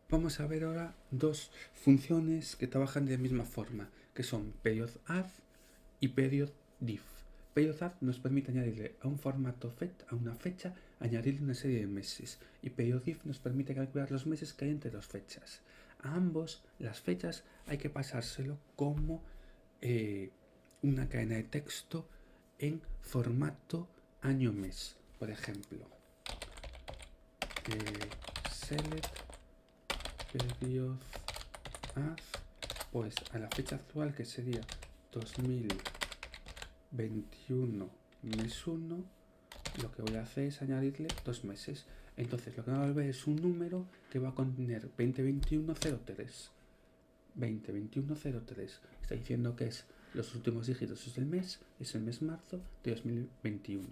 Vamos a ver ahora dos funciones que trabajan de la misma forma, que son period_add y period_diff. Period_add nos permite añadirle a un formato a una fecha, añadirle una serie de meses. Y period_diff nos permite calcular los meses que hay entre dos fechas. A ambos, las fechas, hay que pasárselo como una cadena de texto en formato año-mes. Por ejemplo, select period_add, pues a la fecha actual, que sería 2021 mes 1, lo que voy a hacer es añadirle 2 meses. Entonces lo que va a volver es un número que va a contener 2021-03. 2021-03. Está diciendo que es los últimos dígitos es el mes marzo de 2021.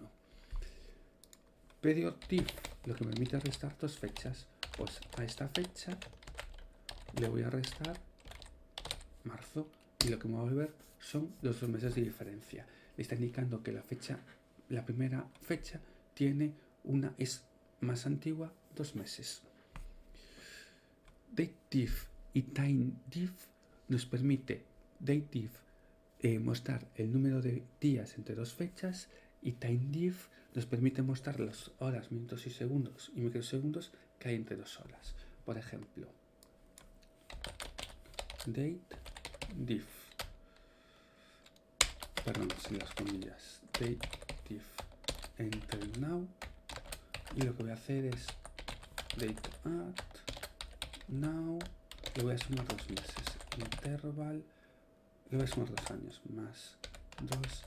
Period_diff, lo que me permite restar dos fechas. Pues a esta fecha le voy a restar marzo y lo que me va a volver son los 2 meses de diferencia. Le está indicando que la primera fecha es más antigua 2 meses. Datediff y timediff nos permite datediff mostrar el número de días entre dos fechas y timediff nos permite mostrar las horas, minutos y segundos y microsegundos que hay entre dos horas. Por ejemplo, datediff, perdón, sin las comillas, datediff enter now, y lo que voy a hacer es dateadd now, le voy a sumar 2 meses, interval, le voy a sumar 2 años, más 2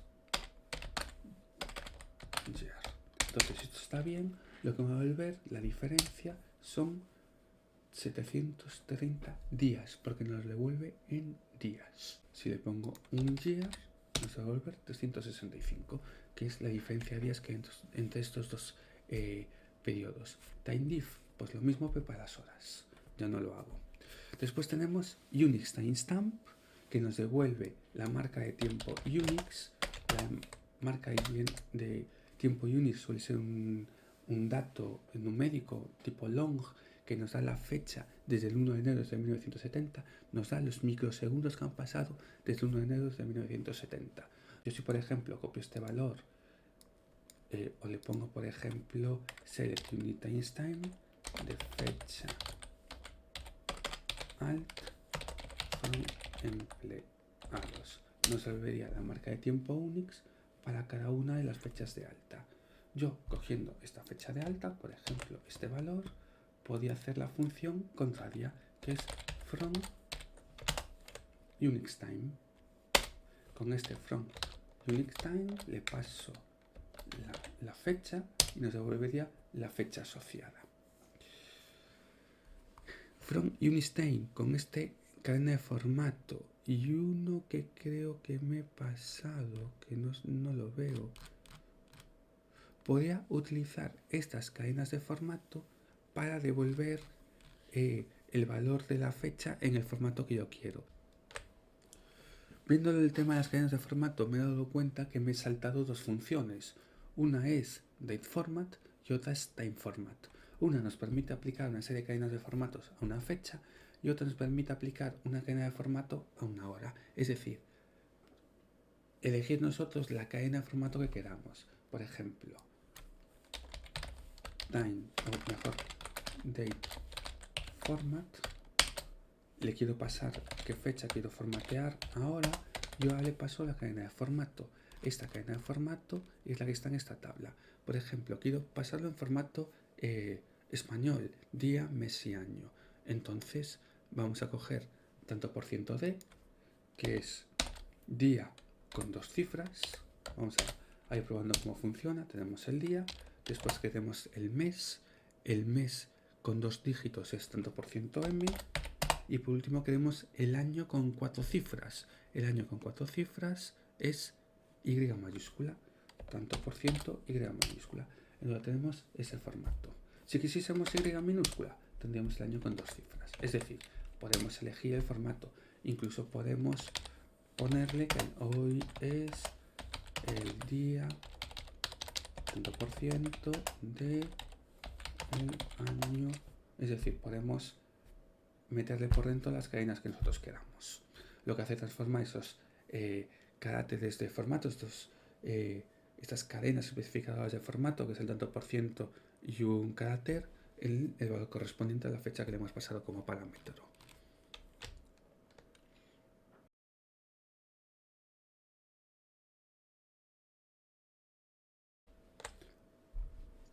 year. Entonces, si esto está bien, lo que me va a volver, la diferencia, son 730 días, porque nos devuelve en días. Si le pongo un year, nos va a devolver 365, que es la diferencia de días que hay entre estos dos periodos. Timediff, pues lo mismo, pero para las horas. Ya no lo hago. Después tenemos Unix timestamp, que nos devuelve la marca de tiempo Unix. La marca de tiempo Unix suele ser un dato numérico tipo long, que nos da la fecha desde el 1 de enero de 1970, nos da los microsegundos que han pasado desde el 1 de enero de 1970. Yo si por ejemplo copio este valor o le pongo por ejemplo select unit timestamp de fecha alt from empleados, nos volvería la marca de tiempo Unix para cada una de las fechas de alta. Yo, cogiendo esta fecha de alta, por ejemplo este valor, podía hacer la función contraria, que es from Unix time. Con este from Unix time le paso la fecha y nos devolvería la fecha asociada. From Unix time, con este cadena de formato y uno que creo que me he pasado, que no lo veo, podría utilizar estas cadenas de formato para devolver el valor de la fecha en el formato que yo quiero. Viendo el tema de las cadenas de formato, me he dado cuenta que me he saltado dos funciones. Una es dateFormat y otra es timeFormat. Una nos permite aplicar una serie de cadenas de formatos a una fecha y otra nos permite aplicar una cadena de formato a una hora. Es decir, elegir nosotros la cadena de formato que queramos. Por ejemplo, dateFormat. Le quiero pasar qué fecha quiero formatear ahora. Yo ahora le paso la cadena de formato. Esta cadena de formato es la que está en esta tabla. Por ejemplo, quiero pasarlo en formato español, día, mes y año. Entonces vamos a coger tanto por ciento de, que es día con 2 cifras. Vamos a ir probando cómo funciona. Tenemos el día, después queremos el mes con 2 dígitos es tanto por ciento m. Y por último queremos el año con 4 cifras. El año con 4 cifras es Y mayúscula, tanto por ciento Y mayúscula. Entonces tenemos ese formato. Si quisiésemos Y minúscula, tendríamos el año con 2 cifras. Es decir, podemos elegir el formato. Incluso podemos ponerle que hoy es el día tanto por ciento de el año. Es decir, podemos meterle por dentro las cadenas que nosotros queramos. Lo que hace transforma esos caracteres de formato, estas cadenas especificadoras de formato, que es el tanto por ciento y un carácter, el valor correspondiente a la fecha que le hemos pasado como parámetro.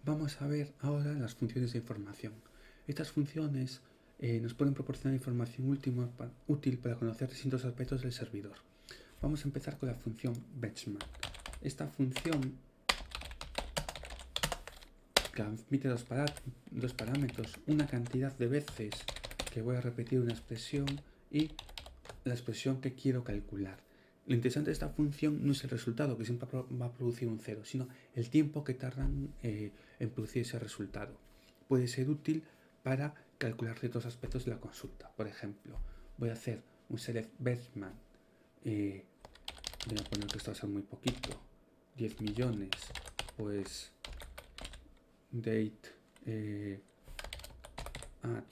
Vamos a ver ahora las funciones de información. Estas funciones nos pueden proporcionar información útil para conocer distintos aspectos del servidor. Vamos a empezar con la función benchmark. Esta función que admite dos parámetros, una cantidad de veces que voy a repetir una expresión y la expresión que quiero calcular. Lo interesante de esta función no es el resultado, que siempre va a producir un 0, sino el tiempo que tardan en producir ese resultado. Puede ser útil para calcular ciertos aspectos de la consulta. Por ejemplo, voy a hacer un select benchmark, voy a poner que esto va a ser muy poquito, 10 millones, pues date at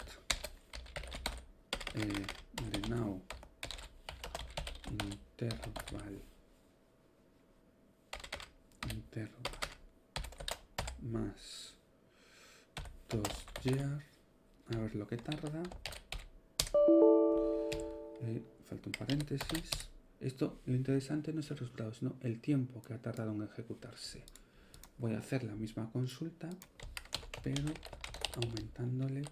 the now interval más 2 year, a ver lo que tarda, falta un paréntesis. Esto, lo interesante no es el resultado, sino el tiempo que ha tardado en ejecutarse. Voy a hacer la misma consulta, pero aumentándole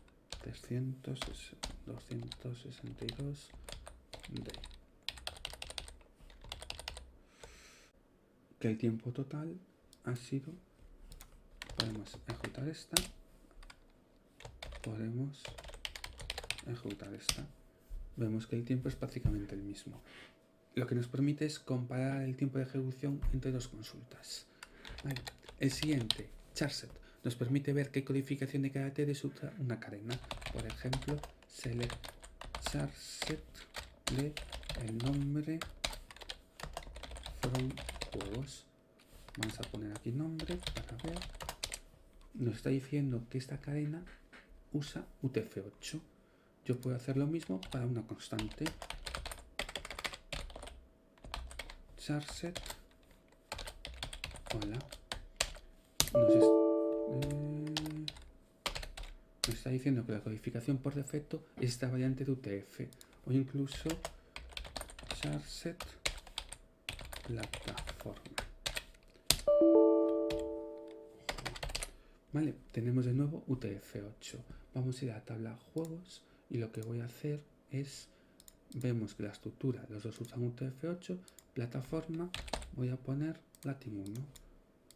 262 de que el tiempo total ha sido, podemos ejecutar esta, vemos que el tiempo es prácticamente el mismo. Lo que nos permite es comparar el tiempo de ejecución entre dos consultas. Vale. El siguiente, charset, nos permite ver qué codificación de caracteres usa una cadena. Por ejemplo, select charset de el nombre from juegos. Vamos a poner aquí nombre para ver. Nos está diciendo que esta cadena usa UTF-8. Yo puedo hacer lo mismo para una constante. Charset. Hola. Nos está diciendo que la codificación por defecto es esta variante de UTF. O incluso charset plataforma. Vale, tenemos de nuevo UTF-8. Vamos a ir a la tabla juegos y lo que voy a hacer es, vemos que la estructura, los dos usan UTF-8, plataforma, voy a poner Latin 1.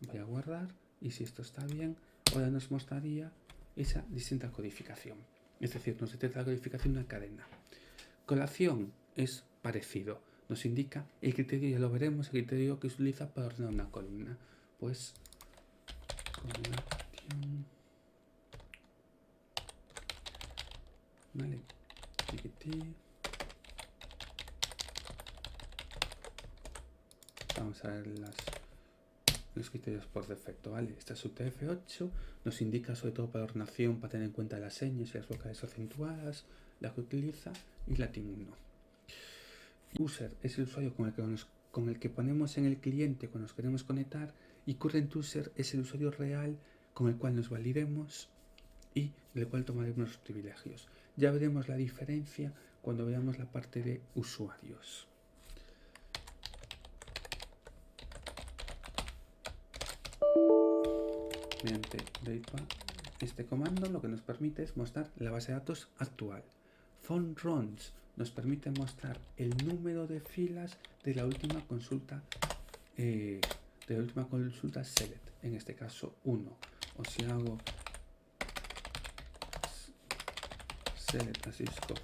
Voy a guardar y si esto está bien, ahora nos mostraría esa distinta codificación. Es decir, nos detecta la codificación de una cadena. Colación es parecido. Nos indica el criterio, ya lo veremos, el criterio que se utiliza para ordenar una columna. Pues colación. Vale. Vamos a ver los criterios por defecto, ¿vale? Esta es UTF-8, nos indica sobre todo para ordenación, para tener en cuenta las señas y las vocales acentuadas, la que utiliza, y Latin 1. User es el usuario con el que ponemos en el cliente cuando nos queremos conectar, y current user es el usuario real con el cual nos validemos y del cual tomaremos los privilegios. Ya veremos la diferencia cuando veamos la parte de usuarios. Mediante este comando lo que nos permite es mostrar la base de datos actual. Phone runs nos permite mostrar el número de filas de la última consulta select, en este caso 1. O si hago select a Cisco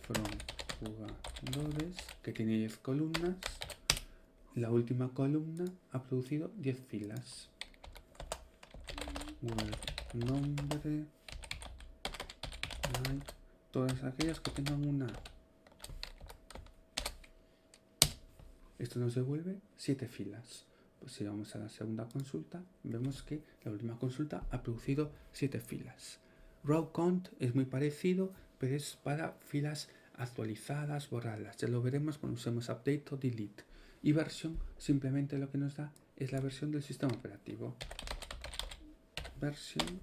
from jugadores, que tiene 10 columnas, la última columna ha producido 10 filas. Nombre, todas aquellas que tengan una. Esto nos devuelve 7 filas. Pues si vamos a la segunda consulta, vemos que la última consulta ha producido 7 filas. Row count es muy parecido, pero es para filas actualizadas, borradas. Ya lo veremos cuando usemos update o delete. Y versión simplemente lo que nos da es la versión del sistema operativo. Versión,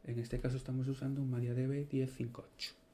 en este caso estamos usando un MariaDB 10.5.8.